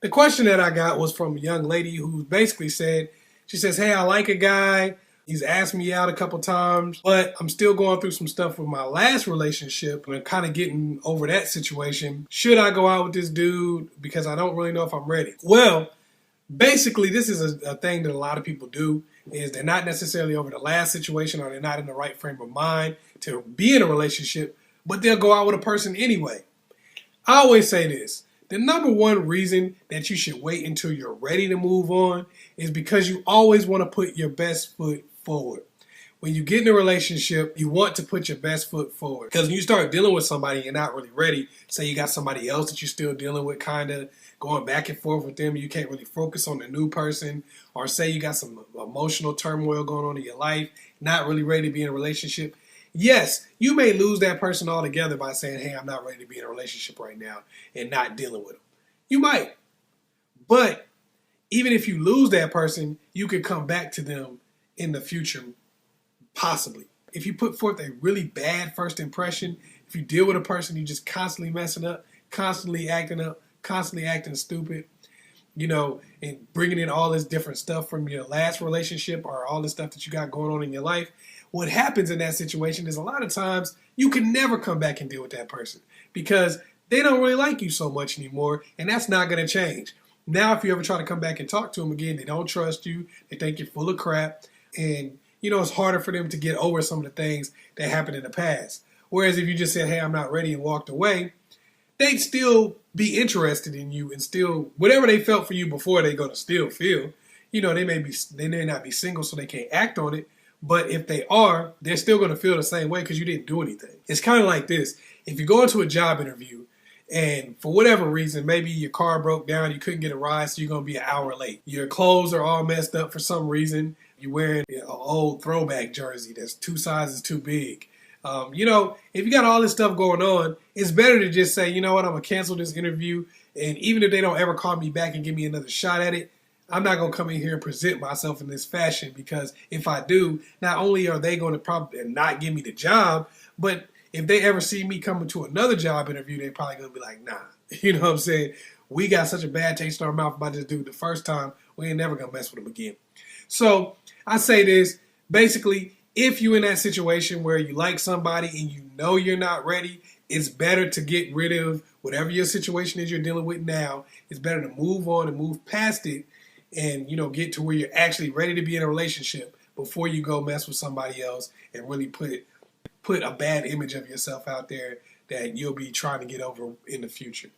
The question that I got was from a young lady who basically said, she says, hey, I like a guy. He's asked me out a couple times, but I'm still going through some stuff with my last relationship and I'm kind of getting over that situation. Should I go out with this dude? Because I don't really know if I'm ready. Well, basically, this is a thing that a lot of people do, is they're not necessarily over the last situation or they're not in the right frame of mind to be in a relationship, but they'll go out with a person anyway. I always say this. The number one reason that you should wait until you're ready to move on is because you always want to put your best foot forward. When you get in a relationship, you want to put your best foot forward. Because when you start dealing with somebody and you're not really ready, say you got somebody else that you're still dealing with, kind of going back and forth with them, you can't really focus on the new person, or say you got some emotional turmoil going on in your life, not really ready to be in a relationship. Yes, you may lose that person altogether by saying, hey, I'm not ready to be in a relationship right now and not dealing with them. You might. But even if you lose that person, you could come back to them in the future, possibly. If you put forth a really bad first impression, if you deal with a person you just constantly messing up, constantly acting stupid, and bringing in all this different stuff from your last relationship or all the stuff that you got going on in your life, what happens in that situation is a lot of times you can never come back and deal with that person because they don't really like you so much anymore, and that's not going to change. Now, if you ever try to come back and talk to them again, they don't trust you, they think you're full of crap, and it's harder for them to get over some of the things that happened in the past. Whereas if you just said, hey, I'm not ready, and walked away, they'd still be interested in you and still, whatever they felt for you before, they're going to still feel. They may not be single, so they can't act on it. But if they are, they're still going to feel the same way because you didn't do anything. It's kind of like this. If you go into a job interview and for whatever reason, maybe your car broke down, you couldn't get a ride, so you're going to be an hour late. Your clothes are all messed up for some reason. You're wearing an old throwback jersey that's 2 sizes too big. If you got all this stuff going on, it's better to just say, you know what, I'm going to cancel this interview. And even if they don't ever call me back and give me another shot at it, I'm not going to come in here and present myself in this fashion, because if I do, not only are they going to probably not give me the job, but if they ever see me coming to another job interview, they're probably going to be like, nah. You know what I'm saying? We got such a bad taste in our mouth about this dude the first time, we ain't never going to mess with him again. So I say this, basically, if you're in that situation where you like somebody and you know you're not ready, it's better to get rid of whatever your situation is you're dealing with now. It's better to move on and move past it and, get to where you're actually ready to be in a relationship before you go mess with somebody else and really put a bad image of yourself out there that you'll be trying to get over in the future.